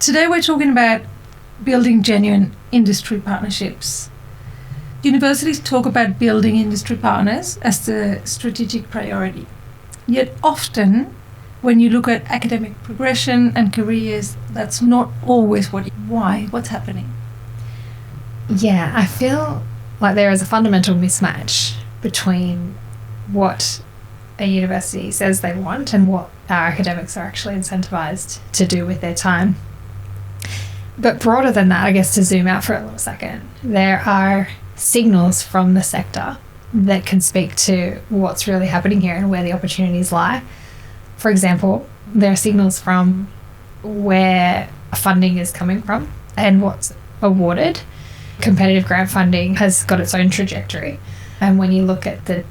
Today we're talking about building genuine industry partnerships. Universities talk about building industry partners as the strategic priority. Yet often, when you look at academic progression and careers, that's not always why. What's happening? Yeah, I feel like there is a fundamental mismatch between what a university says they want and what our academics are actually incentivised to do with their time. But broader than that, I guess, to zoom out for a little second, there are signals from the sector that can speak to what's really happening here and where the opportunities lie. For example, there are signals from where funding is coming from and what's awarded. Competitive grant funding has got its own trajectory. And when you look at the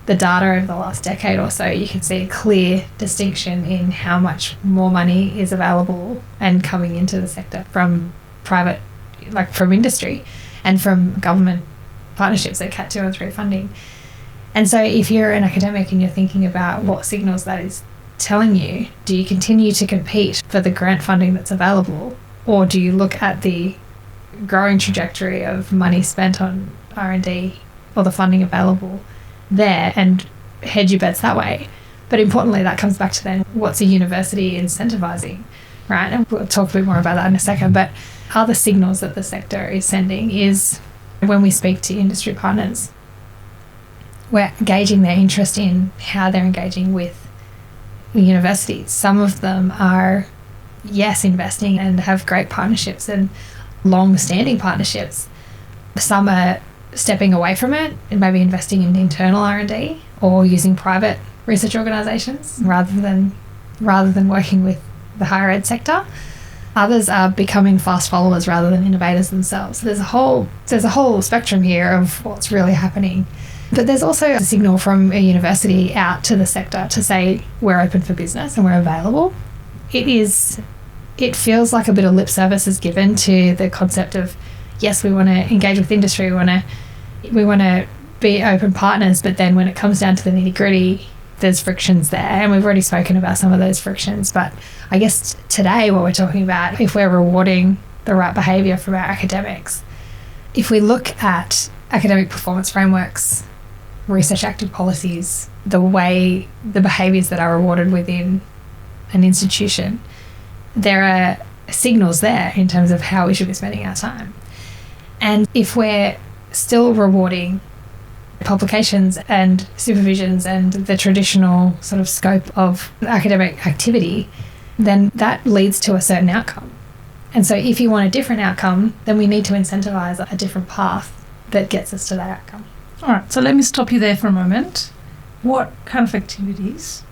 data over the last decade or so, you can see a clear distinction in how much more money is available and coming into the sector from private, like from industry and from government partnerships like Cat 2 and 3 funding. And so if you're an academic and you're thinking about what signals that is telling you, do you continue to compete for the grant funding that's available, or do you look at the growing trajectory of money spent on R&D or the funding available there and hedge your bets that way? But importantly, that comes back to then what's a university incentivising, right? And we'll talk a bit more about that in a second. But other signals that the sector is sending is when we speak to industry partners, we're gauging their interest in how they're engaging with the universities. Some of them are, yes, investing and have great partnerships and long-standing partnerships. Some are stepping away from it and maybe investing in internal R&D or using private research organisations rather than working with the higher ed sector. Others are becoming fast followers rather than innovators themselves. So there's a whole spectrum here of what's really happening. But there's also a signal from a university out to the sector to say we're open for business and we're available. It feels like a bit of lip service is given to the concept of, yes, we want to engage with industry, we want to be open partners, but then when it comes down to the nitty-gritty, there's frictions there, and we've already spoken about some of those frictions. But I guess today what we're talking about, if we're rewarding the right behaviour from our academics, if we look at academic performance frameworks, research active policies, the behaviours that are rewarded within an institution, there are signals there in terms of how we should be spending our time. And if we're still rewarding publications and supervisions and the traditional sort of scope of academic activity, then that leads to a certain outcome. And so if you want a different outcome, then we need to incentivise a different path that gets us to that outcome. All right, so let me stop you there for a moment. What kind of activities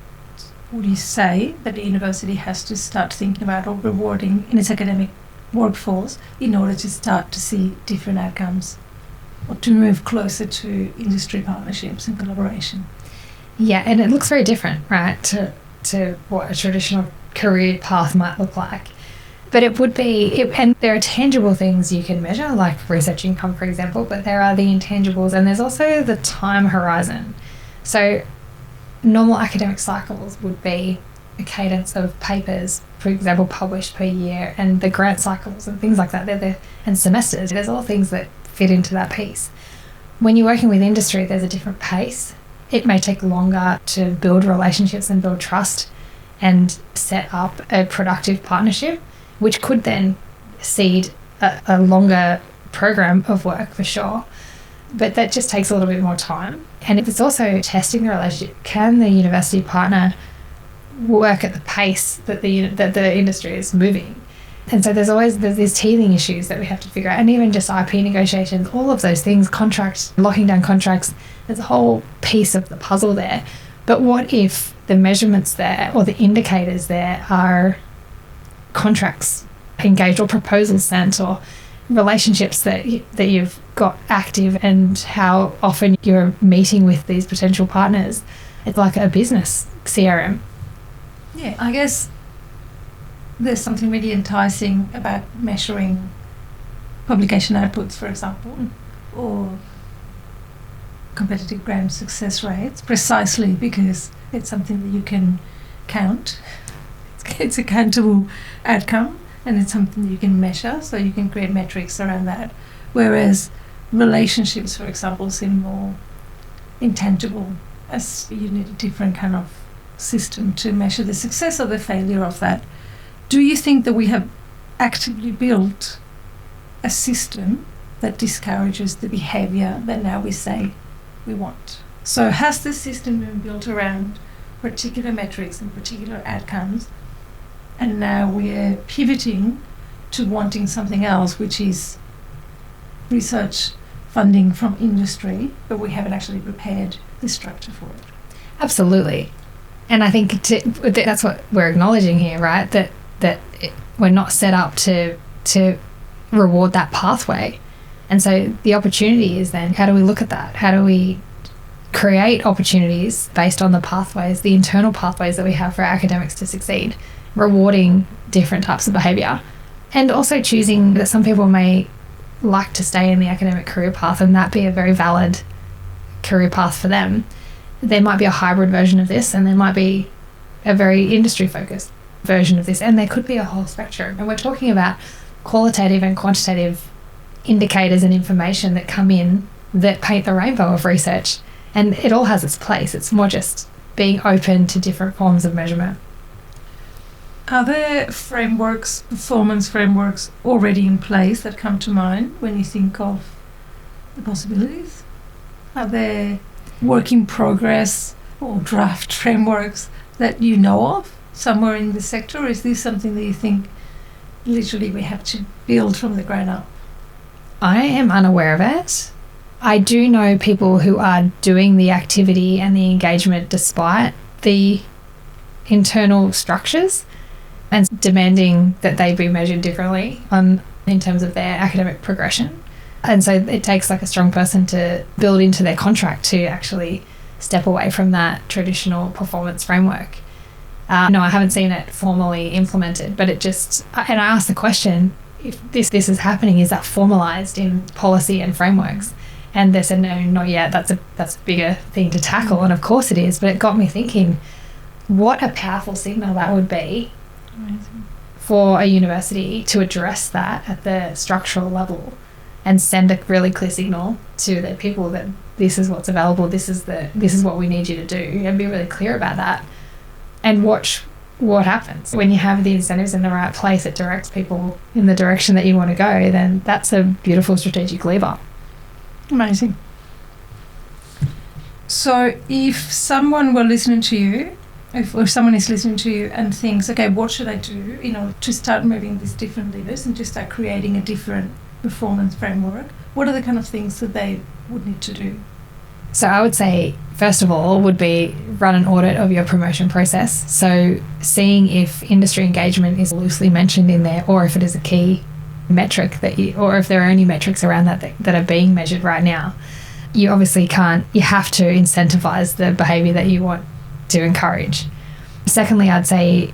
would you say that the university has to start thinking about or rewarding in its academic workforce in order to start to see different outcomes or to move closer to industry partnerships and collaboration? Yeah, and it looks very different, right, to what a traditional career path might look like. But it would be, and there are tangible things you can measure, like research income, for example, but there are the intangibles, and there's also the time horizon. So normal academic cycles would be a cadence of papers, for example, published per year, and the grant cycles and things like that, and semesters. There's all things that fit into that piece. When you're working with industry, there's a different pace. It may take longer to build relationships and build trust and set up a productive partnership, which could then seed a longer program of work for sure. But that just takes a little bit more time. And it's also testing the relationship. Can the university partner work at the pace that the industry is moving? And so there's these teething issues that we have to figure out, and even just IP negotiations, all of those things, contracts, locking down contracts, there's a whole piece of the puzzle there. But what if the measurements there or the indicators there are contracts engaged or proposals sent or relationships that you've got active and how often you're meeting with these potential partners? It's like a business CRM. Yeah, I guess there's something really enticing about measuring publication outputs, for example, or competitive grant success rates, precisely because it's something that you can count. It's a countable outcome. and it's something you can measure, so you can create metrics around that. Whereas relationships, for example, seem more intangible, as you need a different kind of system to measure the success or the failure of that. Do you think that we have actively built a system that discourages the behavior that now we say we want? So has the system been built around particular metrics and particular outcomes, and now we're pivoting to wanting something else, which is research funding from industry, but we haven't actually prepared the structure for it? Absolutely. And I think that's what we're acknowledging here, right? That we're not set up to reward that pathway. And so the opportunity is then, how do we look at that? How do we create opportunities based on the pathways, the internal pathways that we have for academics to succeed, rewarding different types of behaviour, and also choosing that some people may like to stay in the academic career path and that be a very valid career path for them. There might be a hybrid version of this, and there might be a very industry-focused version of this, and there could be a whole spectrum. And we're talking about qualitative and quantitative indicators and information that come in that paint the rainbow of research, and it all has its place. It's more just being open to different forms of measurement. Are there frameworks, performance frameworks already in place that come to mind when you think of the possibilities? Are there work in progress or draft frameworks that you know of somewhere in the sector? Or is this something that you think literally we have to build from the ground up? I am unaware of it. I do know people who are doing the activity and the engagement despite the internal structures and demanding that they be measured differently in terms of their academic progression. And so it takes like a strong person to build into their contract to actually step away from that traditional performance framework. No, I haven't seen it formally implemented, but and I asked the question, if this is happening, is that formalised in policy and frameworks? And they said, no, not yet. That's a bigger thing to tackle. And of course it is, but it got me thinking, what a powerful signal that would be. Amazing. For a university to address that at the structural level and send a really clear signal to the people that this is what's available, this is what we need you to do, and be really clear about that, and watch what happens. When you have the incentives in the right place, it directs people in the direction that you want to go, then that's a beautiful strategic lever. Amazing. So if someone were listening to you, if someone is listening to you and thinks, okay, what should I do in order to start moving these different levers and to start creating a different performance framework, what are the kind of things that they would need to do? So I would say, first of all, would be run an audit of your promotion process. So seeing if industry engagement is loosely mentioned in there, or if it is a key metric or if there are any metrics around that are being measured right now. You obviously you have to incentivize the behaviour that you want to encourage. Secondly, I'd say,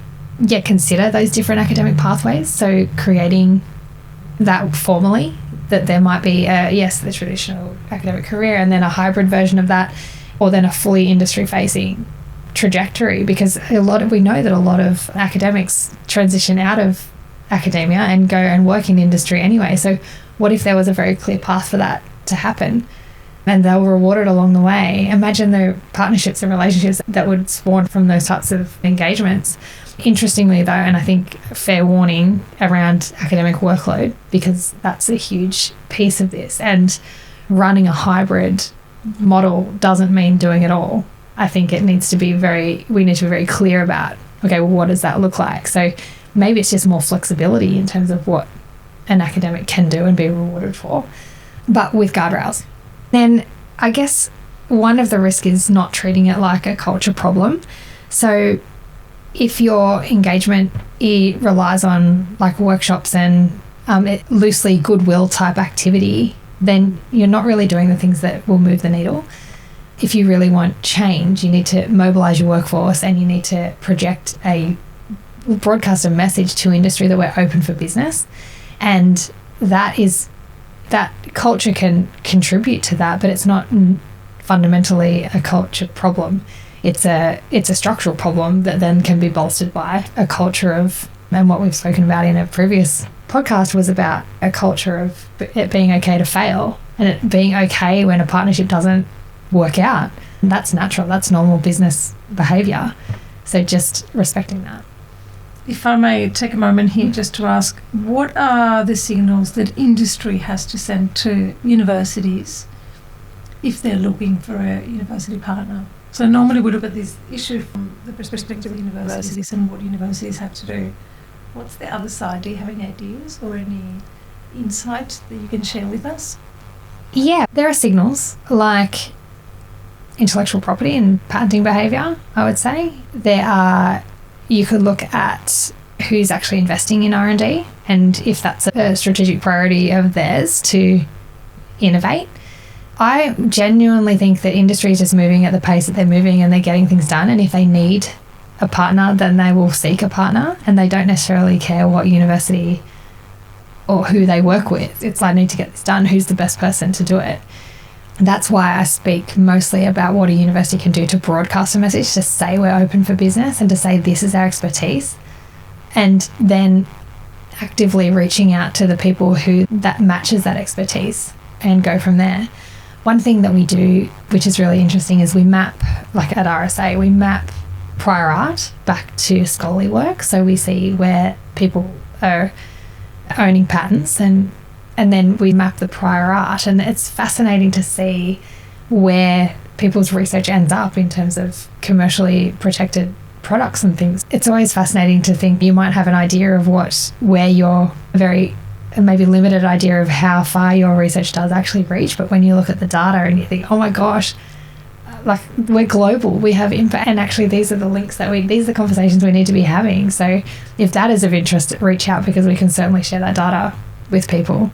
consider those different academic pathways. So creating that formally, that there might be the traditional academic career and then a hybrid version of that, or then a fully industry-facing trajectory, because we know that a lot of academics transition out of academia and go and work in industry anyway. So what if there was a very clear path for that to happen and they were rewarded along the way? Imagine the partnerships and relationships that would spawn from those types of engagements. Interestingly though, and I think fair warning around academic workload, because that's a huge piece of this, and running a hybrid model doesn't mean doing it all. I think we need to be very clear about, okay, well, what does that look like? So maybe it's just more flexibility in terms of what an academic can do and be rewarded for, but with guardrails. Then I guess one of the risks is not treating it like a culture problem. So if your engagement relies on like workshops and loosely goodwill type activity, then you're not really doing the things that will move the needle. If you really want change, you need to mobilise your workforce and you need to broadcast a message to industry that we're open for business. And that culture can contribute to that, but it's not fundamentally a culture problem. It's a structural problem that then can be bolstered by a culture of And what we've spoken about in a previous podcast was about a culture of it being okay to fail and it being okay when a partnership doesn't work out. And that's natural. That's normal business behaviour. So just respecting that. If I may take a moment here just to ask, what are the signals that industry has to send to universities if they're looking for a university partner? So normally we look at this issue from the perspective of universities and what universities have to do. What's the other side? Do you have any ideas or any insight that you can share with us? Yeah, there are signals like intellectual property and patenting behaviour, I would say. You could look at who's actually investing in R&D and if that's a strategic priority of theirs to innovate. I genuinely think that industry is just moving at the pace that they're moving and they're getting things done, and if they need a partner, then they will seek a partner, and they don't necessarily care what university or who they work with. It's I need to get this done, who's the best person to do it. That's why I speak mostly about what a university can do to broadcast a message, to say we're open for business and to say this is our expertise, and then actively reaching out to the people who that matches that expertise and go from there. One thing that we do, which is really interesting, is we map, like at RSA, we map prior art back to scholarly work. So we see where people are owning patents and then we map the prior art, and it's fascinating to see where people's research ends up in terms of commercially protected products and things. It's always fascinating to think you might have an idea of where your very maybe limited idea of how far your research does actually reach, but when you look at the data and you think, oh my gosh, like we're global, we have impact, and actually these are the links these are the conversations we need to be having. So if that is of interest, reach out, because we can certainly share that data with people.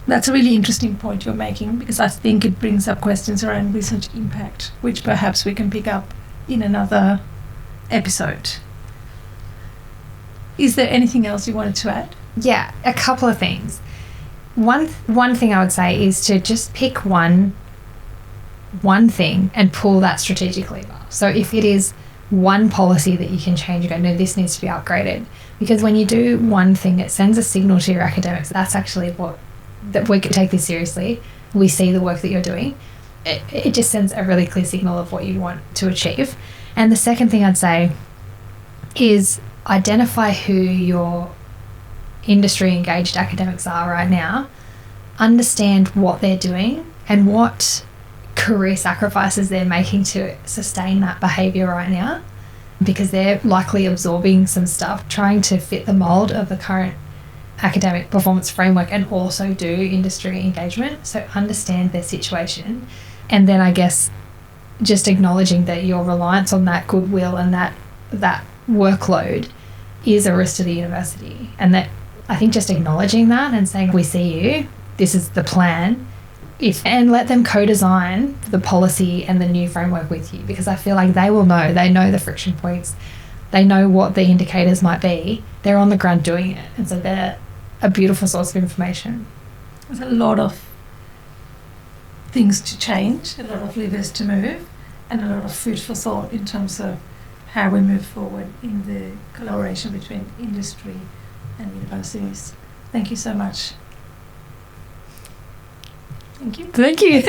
That's a really interesting point you're making, because I think it brings up questions around research impact, which perhaps we can pick up in another episode. Is there anything else you wanted to add? Yeah, a couple of things. One thing I would say is to just pick one thing and pull that strategic lever. So if it is one policy that you can change, you go, no, this needs to be upgraded. Because when you do one thing, it sends a signal to your academics. That's actually that we can take this seriously. We see the work that you're doing. It just sends a really clear signal of what you want to achieve. And the second thing I'd say is identify who your industry engaged academics are right now. Understand what they're doing and what career sacrifices they're making to sustain that behaviour right now, because they're likely absorbing some stuff, trying to fit the mould of the current academic performance framework and also do industry engagement. So understand their situation, and then I guess just acknowledging that your reliance on that goodwill and that workload is a risk to the university, and that I think just acknowledging that and saying, we see you, this is the plan, and let them co-design the policy and the new framework with you, because I feel like they know the friction points, they know what the indicators might be, they're on the ground doing it, and so they're a beautiful source of information. There's a lot of things to change, a lot of levers to move, and a lot of food for thought in terms of how we move forward in the collaboration between industry and universities. Thank you so much. Thank you. Thank you.